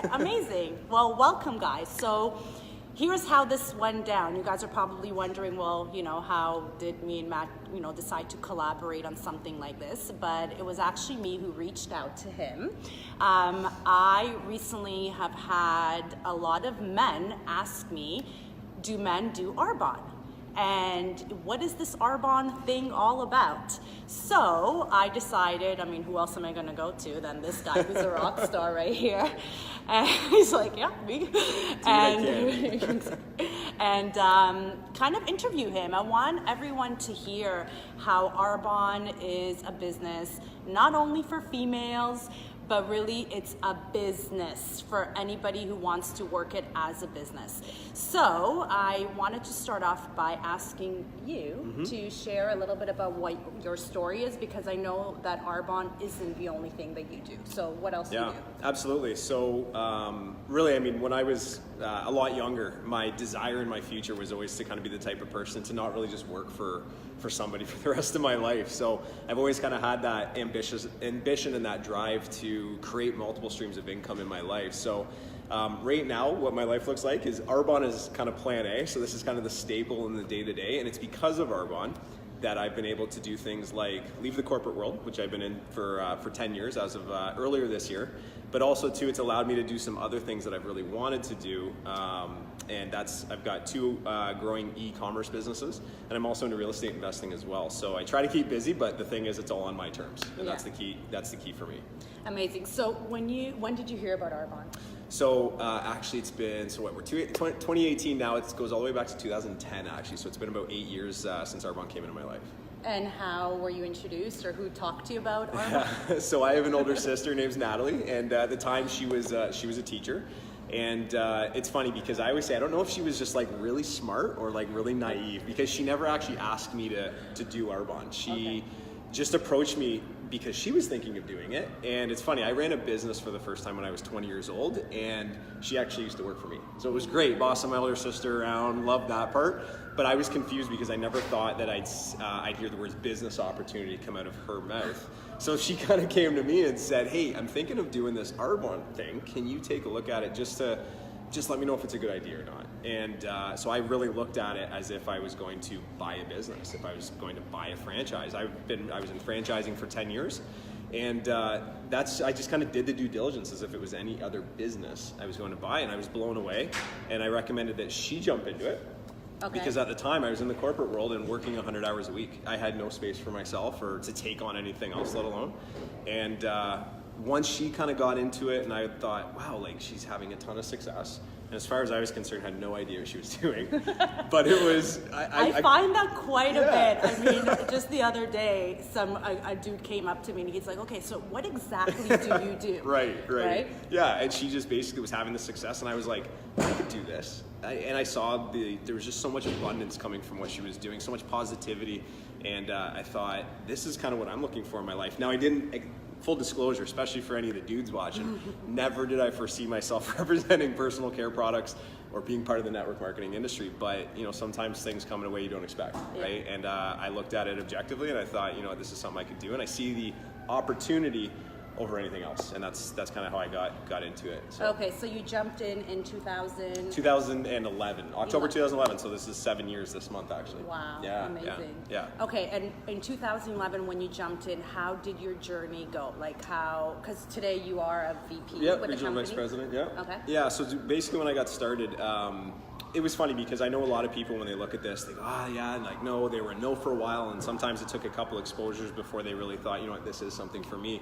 Okay, amazing. Well, welcome, guys. So here's how this went down. You guys are probably wondering, well, how did me and Matt, decide to collaborate on something like this? But it was actually me who reached out to him. I recently have had a lot of men ask me, do men do Arbonne? And what is this Arbonne thing all about? So I decided, who else am I going to go to than this guy who's a rock star right here? And he's like, yeah, me. And kind of interview him. I want everyone to hear how Arbonne is a business, not only for females, but really it's a business for anybody who wants to work it as a business. So I wanted to start off by asking you to share a little bit about what your story is, because I know that Arbonne isn't the only thing that you do. So what else do you do? Absolutely. So really, when I was a lot younger, my desire in my future was always to kind of be the type of person to not really just work for somebody for the rest of my life. So I've always kind of had that ambition and that drive to create multiple streams of income in my life. So right now, what my life looks like is Arbonne is kind of plan A. So this is kind of the staple in the day-to-day. And it's because of Arbonne that I've been able to do things like leave the corporate world, which I've been in for 10 years as of earlier this year. But also too, it's allowed me to do some other things that I've really wanted to do. And I've got two growing e-commerce businesses, and I'm also into real estate investing as well. So I try to keep busy, but the thing is, it's all on my terms, and that's the key. That's the key for me. Amazing. So when did you hear about Arbonne? So actually, it's been 2018 now. It goes all the way back to 2010 actually. So it's been about 8 years since Arbonne came into my life. And how were you introduced, or who talked to you about Arbonne? So I have an older sister named Natalie, and at the time she was a teacher. And it's funny because I always say I don't know if she was just like really smart or like really naive, because she never actually asked me to do Arbonne. She just approached me because she was thinking of doing it. And it's funny, I ran a business for the first time when I was 20 years old, and she actually used to work for me. So it was great, bossing my older sister around, loved that part. But I was confused because I never thought that I'd hear the words business opportunity come out of her mouth. So she kind of came to me and said, hey, I'm thinking of doing this Arbonne thing. Can you take a look at it just let me know if it's a good idea or not? And so I really looked at it as if I was going to buy a business, if I was going to buy a franchise. I was in franchising for 10 years. And I just kind of did the due diligence as if it was any other business I was going to buy, and I was blown away. And I recommended that she jump into it. Okay. Because at the time I was in the corporate world and working 100 hours a week. I had no space for myself or to take on anything else, let alone. And once she kind of got into it, and I thought, wow, like she's having a ton of success. And as far as I was concerned, I had no idea what she was doing. But it was... I find that quite a bit. Just the other day, a dude came up to me and he's like, okay, so what exactly do you do? Right? Yeah, and she just basically was having the success, and I was like, I could do this. And I saw there was just so much abundance coming from what she was doing, so much positivity. And I thought, this is kind of what I'm looking for in my life. Now, I didn't... Full disclosure, especially for any of the dudes watching, never did I foresee myself representing personal care products or being part of the network marketing industry. But sometimes things come in a way you don't expect, right? And I looked at it objectively, and I thought, this is something I could do, and I see the opportunity over anything else, and that's kind of how I got into it. So. Okay, so you jumped in 2011, October 2011. So this is 7 years this month, actually. Wow, yeah, amazing. Yeah. Okay, and in 2011, when you jumped in, how did your journey go? Like because today you are a VP with the company. Regional Vice President. Yeah. Okay. Yeah. So basically, when I got started. It was funny because I know a lot of people when they look at this, they go, and like, no, they were a no for a while, and sometimes it took a couple exposures before they really thought, this is something for me.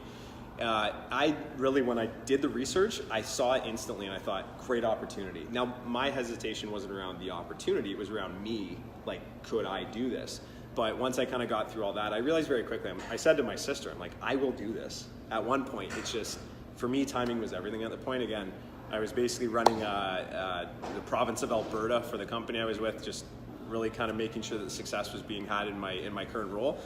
I really, when I did the research, I saw it instantly and I thought, great opportunity. Now, my hesitation wasn't around the opportunity, it was around me, like, could I do this? But once I kind of got through all that, I realized very quickly, I said to my sister, I'm like, I will do this. At one point, it's just, for me, timing was everything. At the point, again, I was basically running the province of Alberta for the company I was with, just really kind of making sure that success was being had in my current role.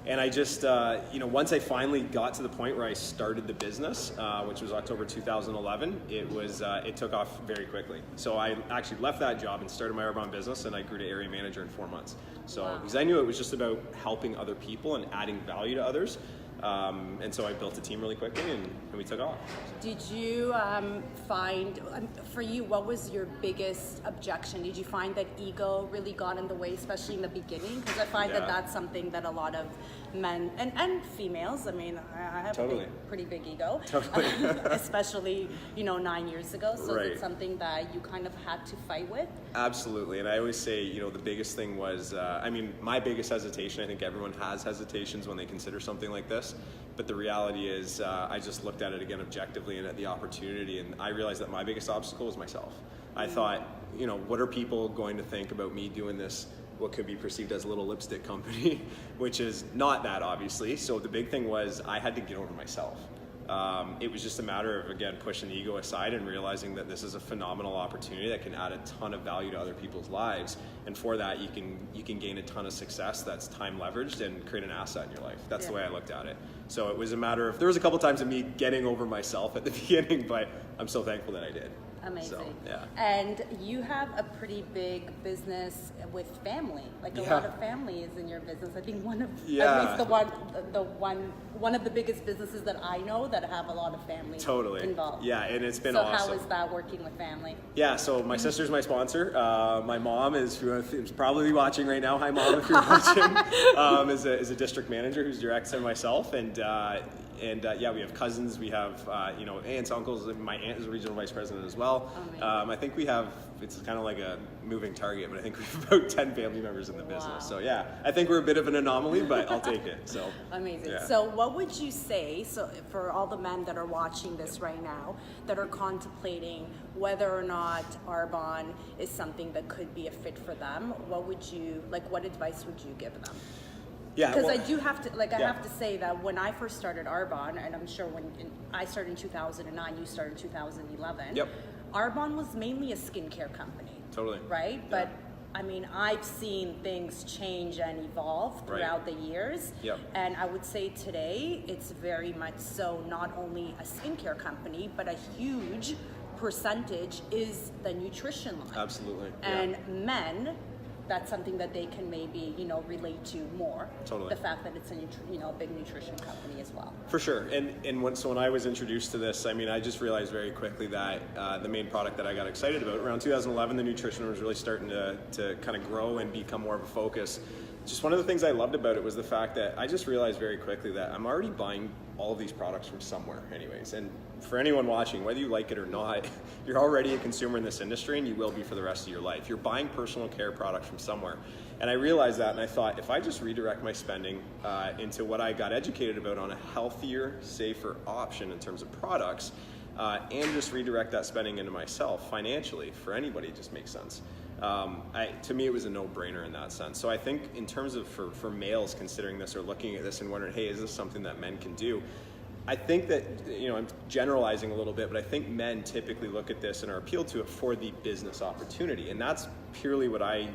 And I just, once I finally got to the point where I started the business, which was October 2011, it took off very quickly. So I actually left that job and started my Arbonne business, and I grew to area manager in 4 months. So, because I knew it was just about helping other people and adding value to others. And so I built a team really quickly, and we took off. Did you find, for you, what was your biggest objection? Did you find that ego really got in the way, especially in the beginning? Because I find that that's something that a lot of men and females, I mean, I have a pretty big ego, especially, 9 years ago. So is it something that you kind of had to fight with? Absolutely. And I always say, the biggest thing was, my biggest hesitation, I think everyone has hesitations when they consider something like this. But the reality is, I just looked at it again objectively and at the opportunity, and I realized that my biggest obstacle was myself. I thought, what are people going to think about me doing this, what could be perceived as a little lipstick company, which is not that, obviously. So the big thing was I had to get over myself. It was just a matter of, again, pushing the ego aside and realizing that this is a phenomenal opportunity that can add a ton of value to other people's lives. And for that, you can gain a ton of success that's time leveraged and create an asset in your life. That's the way I looked at it. So it was a matter of, there was a couple times of me getting over myself at the beginning, but I'm so thankful that I did. Amazing. So, yeah. And you have a pretty big business with family. Like a lot of family is in your business. I think one of at least one of the biggest businesses that I know that have a lot of family involved. Yeah, and it's been awesome. So how is that working with family? Yeah, so my sister's my sponsor. My mom is probably watching right now. Hi, Mom, if you're watching. Is a district manager who's direct to myself, and we have cousins, we have aunts, uncles. My aunt is a regional vice president as well. I think we have, it's kind of like a moving target, but I think we have about 10 family members in the business. So yeah, I think we're a bit of an anomaly, but I'll take it. So amazing. Yeah. So what would you say, for all the men that are watching this right now, that are contemplating whether or not Arbonne is something that could be a fit for them, what advice would you give them? Yeah, because I do have to, I have to say that when I first started Arbonne, and I'm sure I started in 2009, you started in 2011, Arbonne was mainly a skincare company. Totally. Right? Yeah. But, I mean, I've seen things change and evolve throughout the years. Yep. And I would say today, it's very much so not only a skincare company, but a huge percentage is the nutrition line. Absolutely. And men, that's something that they can maybe, relate to more. Totally. The fact that it's a big nutrition company as well. For sure. And when I was introduced to this, I just realized very quickly that the main product that I got excited about, around 2011, the nutrition was really starting to kind of grow and become more of a focus. Just one of the things I loved about it was the fact that I just realized very quickly that I'm already buying all of these products from somewhere anyways. And for anyone watching, whether you like it or not, you're already a consumer in this industry and you will be for the rest of your life. You're buying personal care products from somewhere. And I realized that, and I thought, if I just redirect my spending into what I got educated about on a healthier, safer option in terms of products, and just redirect that spending into myself financially, for anybody, it just makes sense. To me, it was a no-brainer in that sense. So I think in terms of for males considering this or looking at this and wondering, hey, is this something that men can do? I think that, I'm generalizing a little bit, but I think men typically look at this and are appealed to it for the business opportunity. And that's purely what I,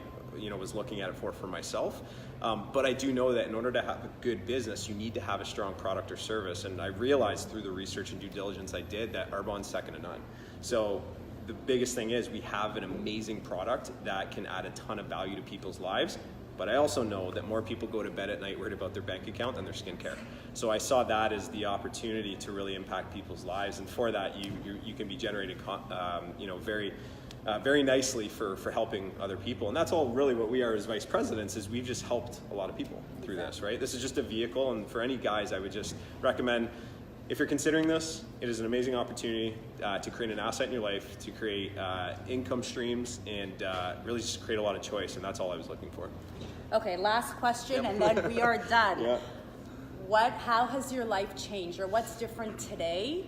was looking at it for myself. But I do know that in order to have a good business, you need to have a strong product or service. And I realized through the research and due diligence I did that Arbonne's second to none. So the biggest thing is we have an amazing product that can add a ton of value to people's lives. But I also know that more people go to bed at night worried about their bank account than their skincare. So I saw that as the opportunity to really impact people's lives. And for that, you can be generating, very nicely for helping other people. And that's all really what we are as vice presidents, is we've just helped a lot of people through this, right? This is just a vehicle. And for any guys, I would just recommend, if you're considering this, it is an amazing opportunity to create an asset in your life, to create income streams, and really just create a lot of choice. And that's all I was looking for. Okay, last question, and then we are done. How has your life changed, or what's different today,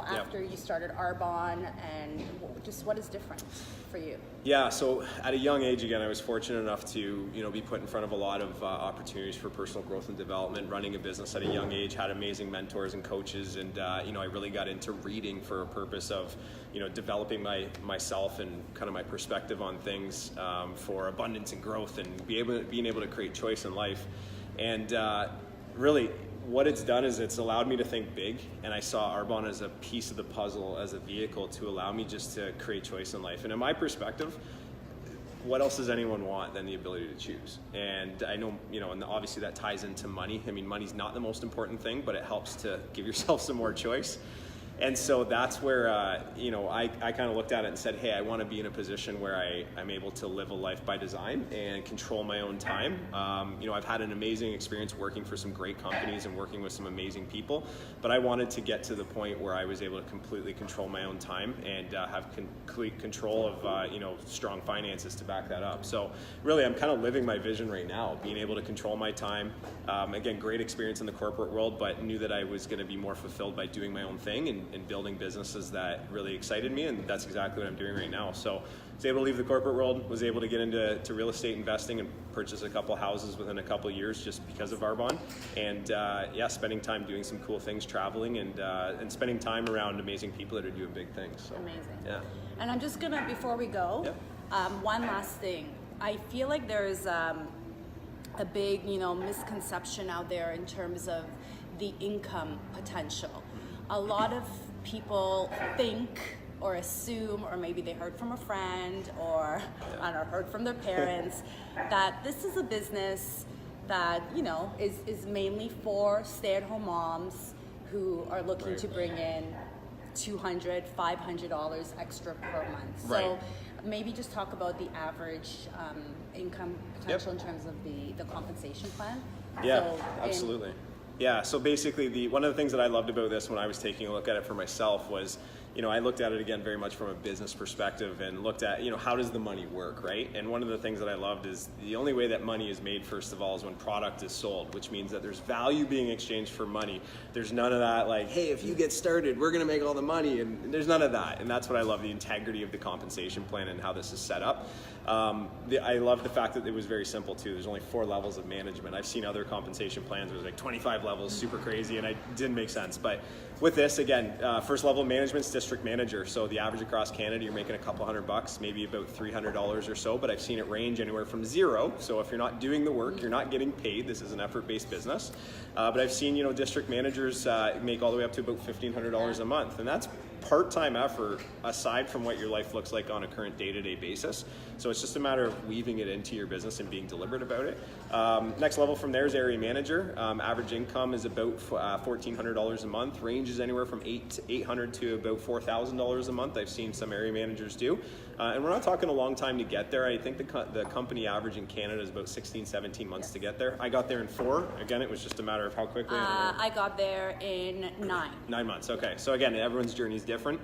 after you started Arbonne, and just what is different for you? Yeah, so at a young age, again, I was fortunate enough to, be put in front of a lot of opportunities for personal growth and development, running a business at a young age, had amazing mentors and coaches, and, I really got into reading for a purpose of, developing myself and kind of my perspective on things for abundance and growth and being able to create choice in life. And really, what it's done is it's allowed me to think big, and I saw Arbonne as a piece of the puzzle, as a vehicle to allow me just to create choice in life. And in my perspective, what else does anyone want than the ability to choose? And I know, and obviously that ties into money. I mean, money's not the most important thing, but it helps to give yourself some more choice. And so that's where, I kind of looked at it and said, hey, I want to be in a position where I'm able to live a life by design and control my own time. I've had an amazing experience working for some great companies and working with some amazing people, but I wanted to get to the point where I was able to completely control my own time and have complete control of, strong finances to back that up. So really, I'm kind of living my vision right now, being able to control my time. Again, great experience in the corporate world, but knew that I was going to be more fulfilled by doing my own thing and building businesses that really excited me, and that's exactly what I'm doing right now. So I was able to leave the corporate world, was able to get into real estate investing and purchase a couple houses within a couple of years just because of Arbonne, and spending time doing some cool things, traveling, and spending time around amazing people that are doing big things. So, amazing. Yeah. And I'm just gonna, before we go, one last thing. I feel like there's a big, misconception out there in terms of the income potential. A lot of people think or assume, or maybe they heard from a friend or I don't know, heard from their parents that this is a business that is mainly for stay-at-home moms who are looking to bring in $200, $500 extra per month. So maybe just talk about the average income potential in terms of the compensation plan. Yeah, so absolutely. Yeah, so basically one of the things that I loved about this when I was taking a look at it for myself was, I looked at it again very much from a business perspective and looked at, how does the money work, right? And one of the things that I loved is the only way that money is made, first of all, is when product is sold, which means that there's value being exchanged for money. There's none of that like, hey, if you get started, we're gonna make all the money, and there's none of that. And that's what I love, the integrity of the compensation plan and how this is set up. I love the fact that it was very simple too. There's only 4 levels of management. I've seen other compensation plans where there's like 25 levels, super crazy, and it didn't make sense. But with this, again, first level of management's district manager. So the average across Canada, you're making a couple $100, maybe about $300 or so, but I've seen it range anywhere from 0. So if you're not doing the work, you're not getting paid. This is an effort-based business. But I've seen, district managers make all the way up to about $1,500 a month. And that's part-time effort aside from what your life looks like on a current day-to-day basis. So it's just a matter of weaving it into your business and being deliberate about it. Next level from there is area manager. Average income is about $1,400 a month. Range is anywhere from $800 to about $4,000 a month. I've seen some area managers do. And we're not talking a long time to get there. I think the company average in Canada is about 16, 17 months to get there. I got there in 4. Again, it was just a matter of how quickly. I got there in 9. 9 months, okay. So again, everyone's journey is different.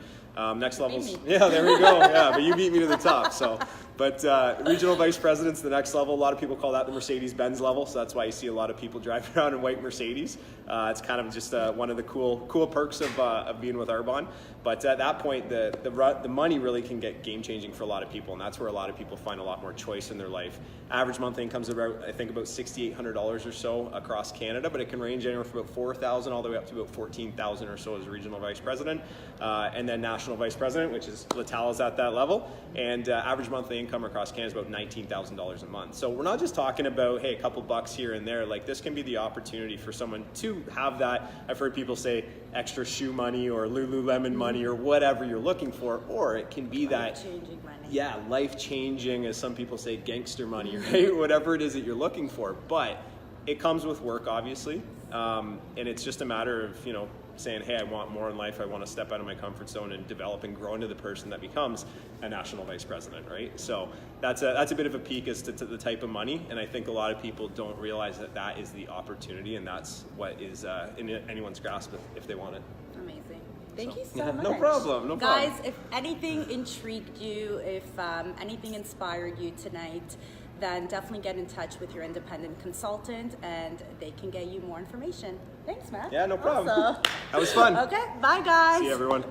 Next levels, yeah, there we go. Yeah, but you beat me to the top. So, but regional vice president's the next level. A lot of people call that the Mercedes-Benz level. So that's why you see a lot of people driving around in white Mercedes. It's kind of just one of the cool perks of being with Arbonne. But at that point, the money really can get game-changing for a lot of people, and that's where a lot of people find a lot more choice in their life. Average monthly income's about, I think, about $6,800 or so across Canada, but it can range anywhere from about $4,000 all the way up to about $14,000 or so as regional vice president, and then national vice president, which is Lital, is at that level, and average monthly income across Canada is about $19,000 a month. So we're not just talking about, hey, a couple bucks here and there. Like, this can be the opportunity for someone to have that. I've heard people say extra shoe money or Lululemon money or whatever you're looking for, or it can be that life-changing money. Yeah, life-changing, as some people say, gangster money, right? Whatever it is that you're looking for. But it comes with work, obviously, and it's just a matter of, saying, hey, I want more in life. I want to step out of my comfort zone and develop and grow into the person that becomes a national vice president, right? So that's a bit of a peek as to the type of money, and I think a lot of people don't realize that is the opportunity, and that's what is in anyone's grasp if they want it. Amazing. Thank you so much. No problem. Guys, if anything intrigued you, if anything inspired you tonight, then definitely get in touch with your independent consultant and they can get you more information. Thanks, Matt. Yeah, no problem. Also. That was fun. Okay, bye guys. See you, everyone.